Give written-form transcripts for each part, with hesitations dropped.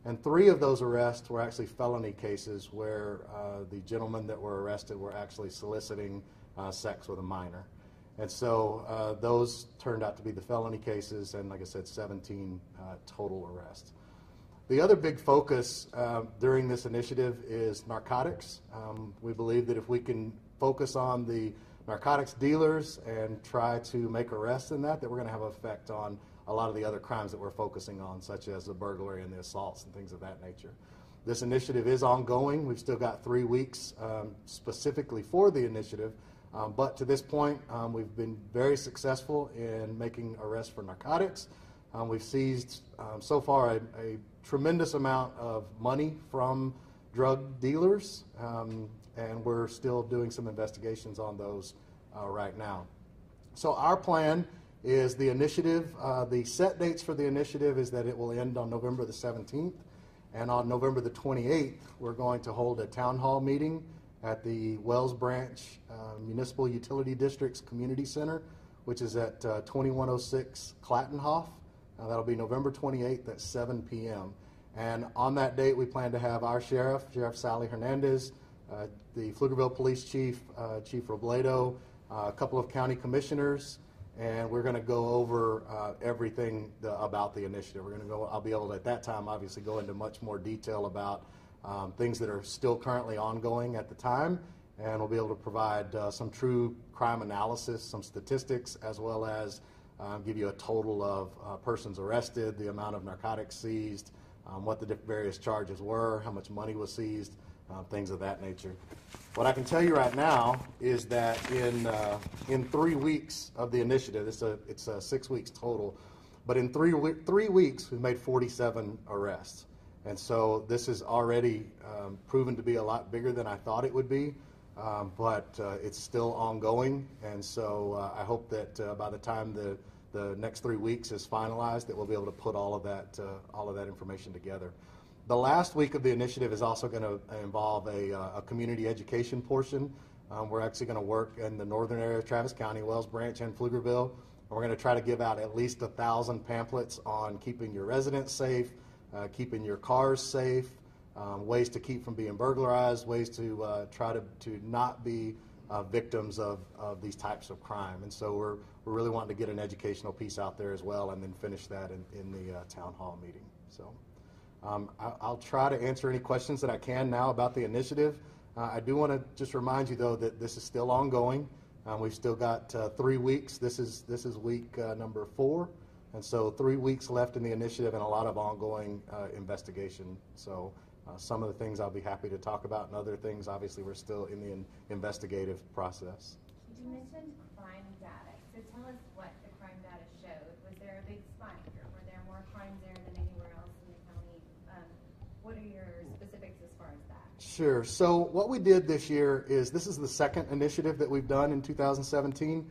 And 3 of those arrests were actually felony cases where the gentlemen that were arrested were actually soliciting sex with a minor. And so those turned out to be the felony cases, and like I said, 17 total arrests. The other big focus during this initiative is narcotics. We believe that if we can focus on the narcotics dealers and try to make arrests in that we're going to have an effect on a lot of the other crimes that we're focusing on, such as the burglary and the assaults and things of that nature. This initiative is ongoing. We've still got 3 weeks specifically for the initiative, but to this point, we've been very successful in making arrests for narcotics. We've seized so far a tremendous amount of money from drug dealers, and we're still doing some investigations on those right now. So our plan is the initiative, the set dates for the initiative is that it will end on November the 17th, and on November the 28th, we're going to hold a town hall meeting at the Wells Branch Municipal Utility District's Community Center, which is at 2106 Clattenhoff. That'll be November 28th at 7 p.m. And on that date, we plan to have our Sheriff Sally Hernandez, the Pflugerville Police Chief, Chief Robledo, a couple of county commissioners, and we're going to go over everything about the initiative. I'll be able to, at that time, obviously go into much more detail about things that are still currently ongoing at the time, and we'll be able to provide some true crime analysis, some statistics, as well as give you a total of persons arrested, the amount of narcotics seized, what the various charges were, how much money was seized, things of that nature. What I can tell you right now is that in 3 weeks of the initiative, it's 6 weeks total, but in 3 weeks we've made 47 arrests. And so this is already proven to be a lot bigger than I thought it would be, but it's still ongoing. And so I hope that by the time the next 3 weeks is finalized, that we'll be able to put all of that information together. The last week of the initiative is also going to involve a community education portion. We're actually going to work in the northern area of Travis County, Wells Branch and Pflugerville. We're going to try to give out at least 1,000 pamphlets on keeping your residents safe, keeping your cars safe, ways to keep from being burglarized, ways to try to not be victims of these types of crime. And so we're really wanting to get an educational piece out there as well, and then finish that in the town hall meeting. So I'll try to answer any questions that I can now about the initiative. I do want to just remind you, though, that this is still ongoing. We've still got 3 weeks. This is week number 4. And so 3 weeks left in the initiative and a lot of ongoing investigation. So some of the things I'll be happy to talk about, and other things, obviously, we're still in the investigative process. You mentioned crime data. So tell us what the crime data showed. Was there a big spike, or were there more crimes there than anywhere else in the county? What are your specifics as far as that? Sure. So what we did this year is, this is the second initiative that we've done in 2017.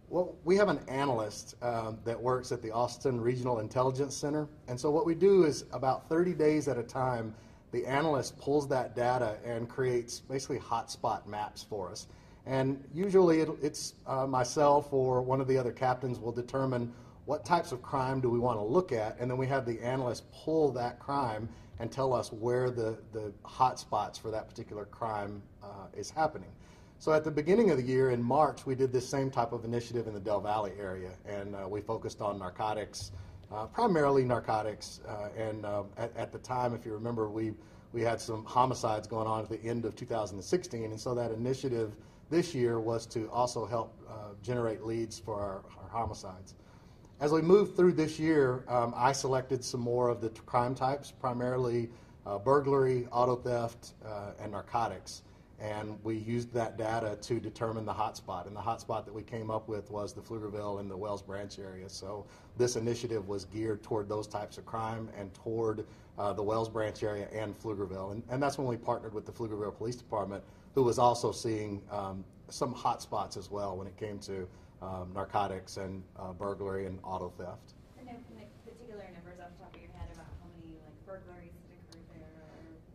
Well, we have an analyst that works at the Austin Regional Intelligence Center. And so what we do is, about 30 days at a time, the analyst pulls that data and creates basically hotspot maps for us. And usually it's myself or one of the other captains will determine what types of crime do we want to look at, and then we have the analyst pull that crime and tell us where the hotspots for that particular crime is happening. So at the beginning of the year, in March, we did this same type of initiative in the Del Valle area, and we focused on narcotics, primarily narcotics, and at the time, if you remember, we had some homicides going on at the end of 2016, and so that initiative this year was to also help generate leads for our homicides. As we moved through this year, I selected some more of the crime types, primarily burglary, auto theft, and narcotics. And we used that data to determine the hotspot. And the hotspot that we came up with was the Pflugerville and the Wells Branch area. So this initiative was geared toward those types of crime and toward the Wells Branch area and Pflugerville. And that's when we partnered with the Pflugerville Police Department, who was also seeing some hotspots as well when it came to narcotics and burglary and auto theft. And no particular numbers off the top of your head about how many burglaries occurred there?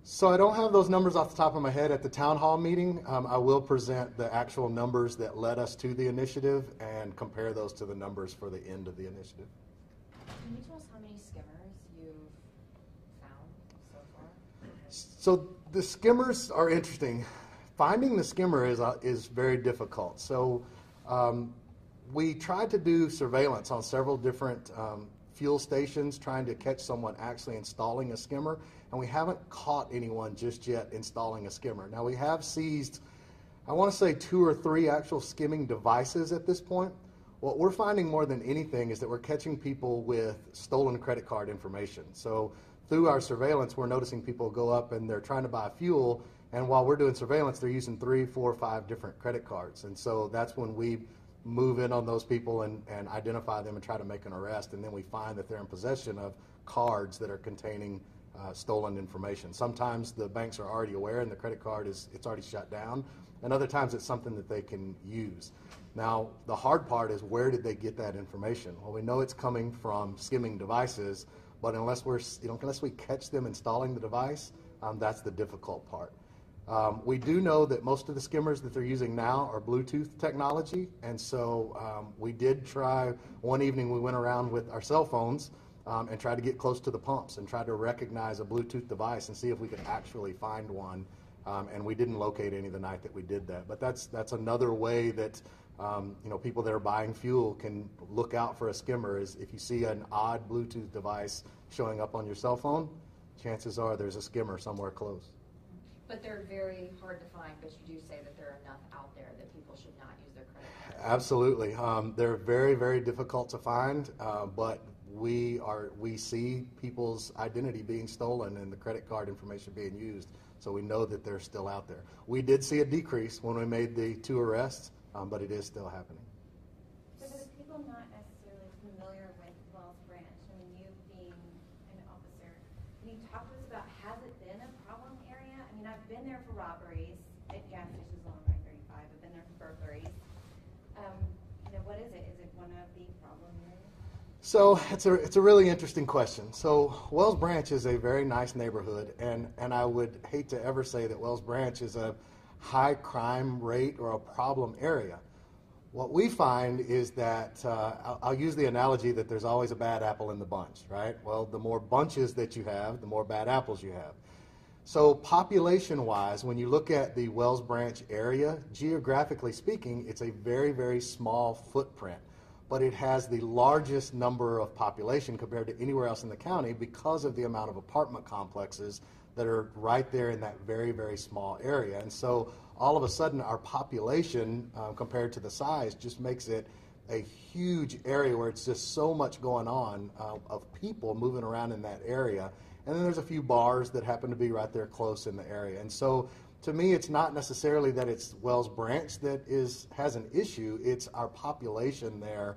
So I don't have those numbers off the top of my head at the town hall meeting. I will present the actual numbers that led us to the initiative and compare those to the numbers for the end of the initiative. Can you tell us how many skimmers you've found So the skimmers are interesting. Finding the skimmer is very difficult. So we tried to do surveillance on several different fuel stations trying to catch someone actually installing a skimmer, and we haven't caught anyone just yet installing a skimmer. Now we have seized, I want to say 2 or 3 actual skimming devices at this point. What we're finding more than anything is that we're catching people with stolen credit card information. So through our surveillance, we're noticing people go up and they're trying to buy fuel, and while we're doing surveillance, they're using 3, 4, 5 different credit cards. And so that's when we move in on those people and identify them and try to make an arrest, and then we find that they're in possession of cards that are containing stolen information. Sometimes the banks are already aware and the credit card it's already shut down, and other times it's something that they can use. Now, the hard part is, where did they get that information? Well, we know it's coming from skimming devices, but unless we catch them installing the device, that's the difficult part. We do know that most of the skimmers that they're using now are Bluetooth technology, and so we did try, one evening we went around with our cell phones and tried to get close to the pumps and tried to recognize a Bluetooth device and see if we could actually find one, and we didn't locate any the night that we did that. But that's another way that people that are buying fuel can look out for a skimmer, is if you see an odd Bluetooth device showing up on your cell phone, chances are there's a skimmer somewhere close. But they're very hard to find, but you do say that there are enough out there that people should not use their credit card. Absolutely. They're very, very difficult to find, but we see people's identity being stolen and the credit card information being used, so we know that they're still out there. We did see a decrease when we made the 2 arrests, but it is still happening. So for the people not necessarily familiar with Wells Branch, I mean, you being an officer, can you talk to us about, has it been a problem area? I mean, I've been there for robberies at gas stations along I-35. I've been there for burglaries. What is it? Is it one of the problem areas? So it's a really interesting question. So Wells Branch is a very nice neighborhood, and I would hate to ever say that Wells Branch is a high crime rate or a problem area. What we find is that, I'll use the analogy that there's always a bad apple in the bunch, right? Well, the more bunches that you have, the more bad apples you have. So population-wise, when you look at the Wells Branch area, geographically speaking, it's a very, very small footprint, but it has the largest number of population compared to anywhere else in the county because of the amount of apartment complexes that are right there in that very, very small area. And so all of a sudden our population compared to the size just makes it a huge area where it's just so much going on of people moving around in that area. And then there's a few bars that happen to be right there close in the area. And so to me, it's not necessarily that it's Wells Branch that has an issue, it's our population there.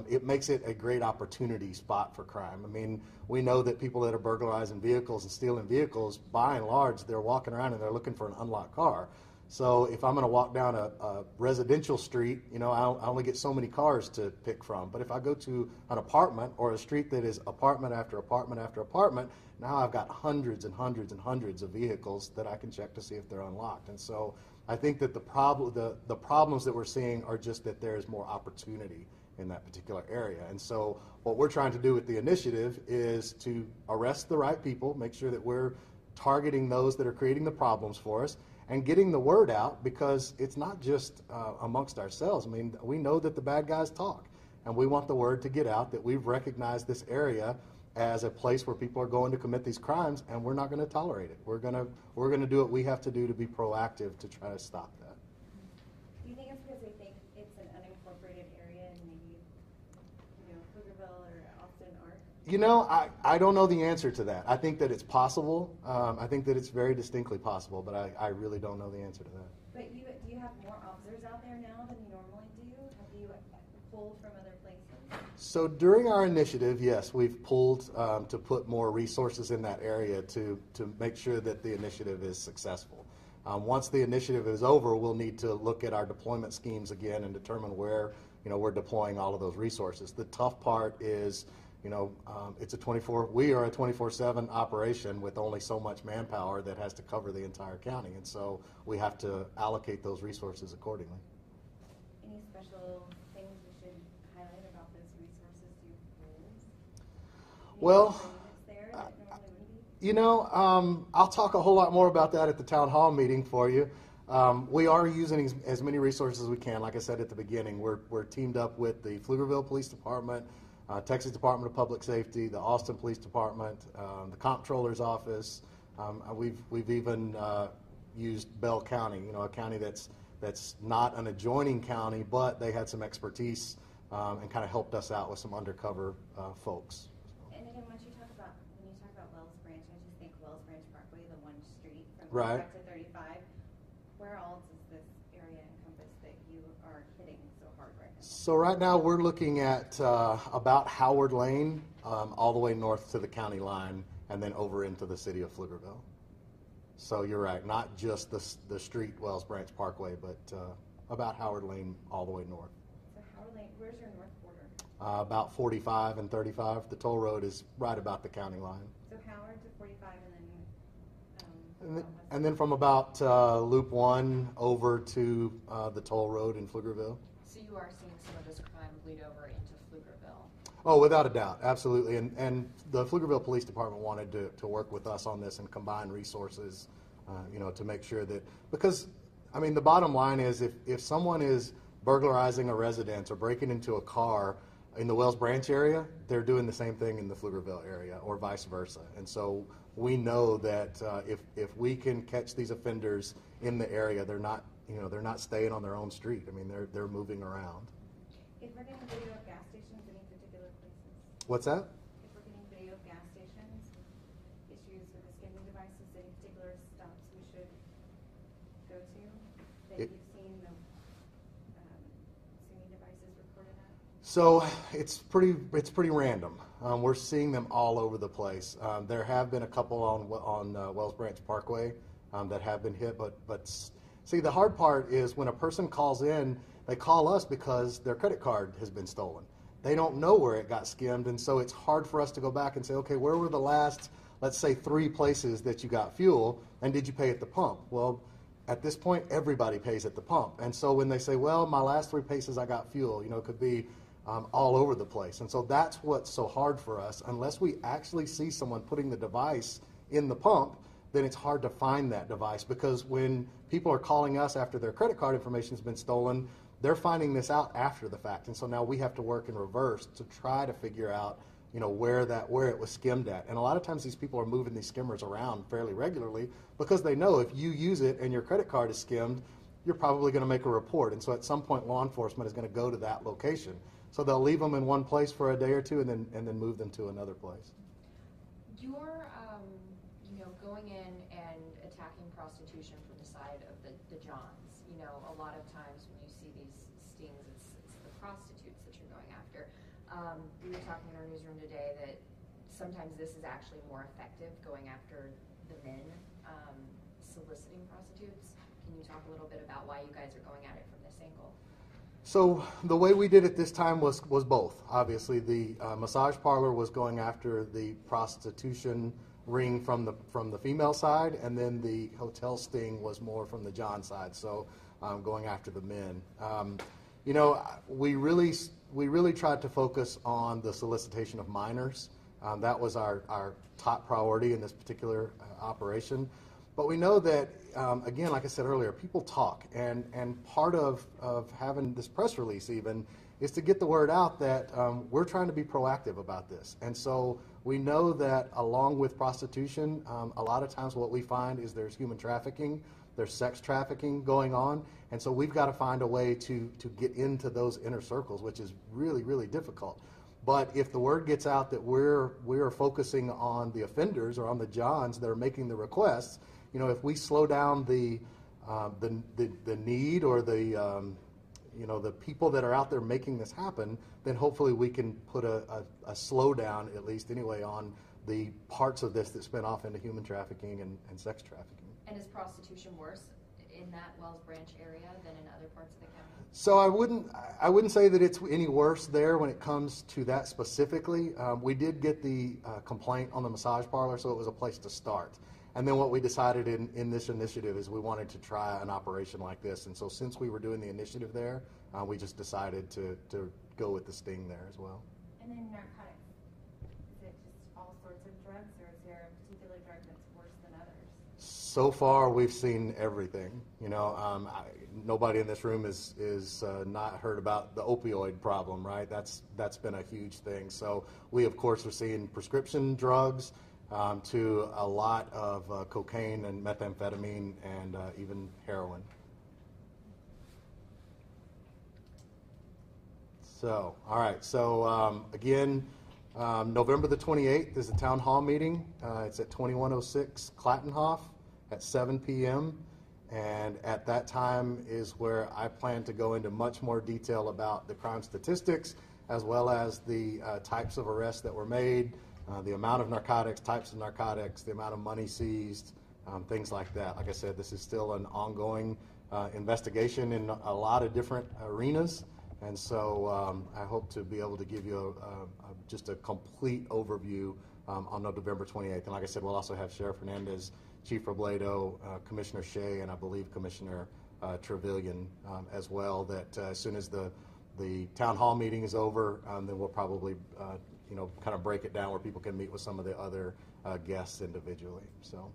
It makes it a great opportunity spot for crime. I mean, we know that people that are burglarizing vehicles and stealing vehicles, by and large, they're walking around and they're looking for an unlocked car. So if I'm going to walk down a residential street, I only get so many cars to pick from. But if I go to an apartment or a street that is apartment after apartment after apartment, now I've got hundreds and hundreds and hundreds of vehicles that I can check to see if they're unlocked. And so I think that the problems that we're seeing are just that there is more opportunity in that particular area. And so what we're trying to do with the initiative is to arrest the right people, make sure that we're targeting those that are creating the problems for us, and getting the word out, because it's not just amongst ourselves. I mean, we know that the bad guys talk, and we want the word to get out that we've recognized this area as a place where people are going to commit these crimes, and we're not going to tolerate it. We're going to do what we have to do to be proactive to try to stop that. Do you think it's because they think it's an unincorporated area and maybe, Pflugerville or Austin aren't? I don't know the answer to that. I think that it's possible. I think that it's very distinctly possible, but I really don't know the answer to that. But do you have more officers out there now than you normally do? Have you pulled from other places? So during our initiative, yes, we've pulled to put more resources in that area to make sure that the initiative is successful. Once the initiative is over, we'll need to look at our deployment schemes again and determine where we're deploying all of those resources. The tough part is, it's we are a 24/7 operation with only so much manpower that has to cover the entire county, and so we have to allocate those resources accordingly. Any special things we should highlight about those resources you pulled? Well, You know, I'll talk a whole lot more about that at the town hall meeting for you. We are using as many resources as we can. Like I said at the beginning, we're teamed up with the Pflugerville Police Department, Texas Department of Public Safety, the Austin Police Department, the Comptroller's Office. We've even used Bell County, you know, a county that's not an adjoining county, but they had some expertise and kind of helped us out with some undercover folks. And again, when you talk about Wells Branch, I just think Wells Branch Parkway, the one street from Right. 35 to 35. Where else is this area encompassed that you are hitting so hard right now? So right now we're looking at about Howard Lane, all the way north to the county line, and then over into the city of Pflugerville. So you're right, not just the street Wells Branch Parkway, but about Howard Lane all the way north. So Howard Lane, where's your north border? About 45 and 35. The toll road is right about the county line. So Howard to 45 And then from about Loop 1 over to the toll road in Pflugerville. So you are seeing some of this crime bleed over into Pflugerville? Oh, without a doubt, absolutely. And the Pflugerville Police Department wanted to work with us on this and combine resources, you know, to make sure that, because, I mean, the bottom line is if someone is burglarizing a residence or breaking into a car in the Wells Branch area, they're doing the same thing in the Pflugerville area or vice versa. And so we know that if we can catch these offenders in the area, they're not staying on their own street. I mean, they're moving around. If we're getting video of gas stations, any particular places? What's that? If we're getting video of gas stations, issues with the skimming devices, any particular stops we should go to that you've seen the skimming devices reported at? So it's pretty random. We're seeing them all over the place. There have been a couple on Wells Branch Parkway that have been hit, but see, the hard part is when a person calls in, they call us because their credit card has been stolen. They don't know where it got skimmed, and so it's hard for us to go back and say, okay, where were the last, let's say, 3 places that you got fuel, and did you pay at the pump? Well, at this point, everybody pays at the pump. And so when they say, well, my last 3 places I got fuel, you know, it could be all over the place. And so that's what's so hard for us. Unless we actually see someone putting the device in the pump, then it's hard to find that device, because when people are calling us after their credit card information has been stolen, they're finding this out after the fact. And so now we have to work in reverse to try to figure out, you know, where it was skimmed at. And a lot of times these people are moving these skimmers around fairly regularly because they know if you use it and your credit card is skimmed, you're probably going to make a report. And so at some point law enforcement is going to go to that location. So they'll leave them in one place for a day or two and then move them to another place. You're, going in and attacking prostitution from the side of the Johns. You know, a lot of times when you see these stings, it's the prostitutes that you're going after. We were talking in our newsroom today that sometimes this is actually more effective, going after the men soliciting prostitutes. Can you talk a little bit about why you guys are going at it from this angle? So the way we did it this time was both. Obviously, the massage parlor was going after the prostitution ring from the female side, and then the hotel sting was more from the John side. So going after the men. You know, we really tried to focus on the solicitation of minors. That was our top priority in this particular operation. But we know that, again, like I said earlier, people talk, and part of having this press release even is to get the word out that we're trying to be proactive about this. And so we know that along with prostitution, a lot of times what we find is there's human trafficking, there's sex trafficking going on, and so we've got to find a way to get into those inner circles, which is really, really difficult. But if the word gets out that we're focusing on the offenders or on the Johns that are making the requests, you know, if we slow down the need or the people that are out there making this happen, then hopefully we can put a slowdown, at least anyway, on the parts of this that spin off into human trafficking and sex trafficking. And is prostitution worse in that Wells Branch area than in other parts of the county? So I wouldn't say that it's any worse there when it comes to that specifically. We did get the complaint on the massage parlor, so it was a place to start. And then what we decided in this initiative is we wanted to try an operation like this. And so since we were doing the initiative there, we just decided to go with the sting there as well. And then narcotics. Is it just all sorts of drugs, or is there a particular drug So far, we've seen everything. You know, nobody in this room is not heard about the opioid problem, right? That's been a huge thing. So we, of course, are seeing prescription drugs to a lot of cocaine and methamphetamine and even heroin. So, all right. So again, November the 28th is the town hall meeting. It's at 2106 Clattenhoff at 7 p.m. And at that time is where I plan to go into much more detail about the crime statistics, as well as the types of arrests that were made, the amount of narcotics, types of narcotics, the amount of money seized, things like that. Like I said, this is still an ongoing investigation in a lot of different arenas. And so I hope to be able to give you just a complete overview on November 28th. And like I said, we'll also have Sheriff Hernandez, Chief Robledo, Commissioner Shea, and I believe Commissioner Trevelyan as well, that as soon as the town hall meeting is over, then we'll probably kind of break it down where people can meet with some of the other guests individually. So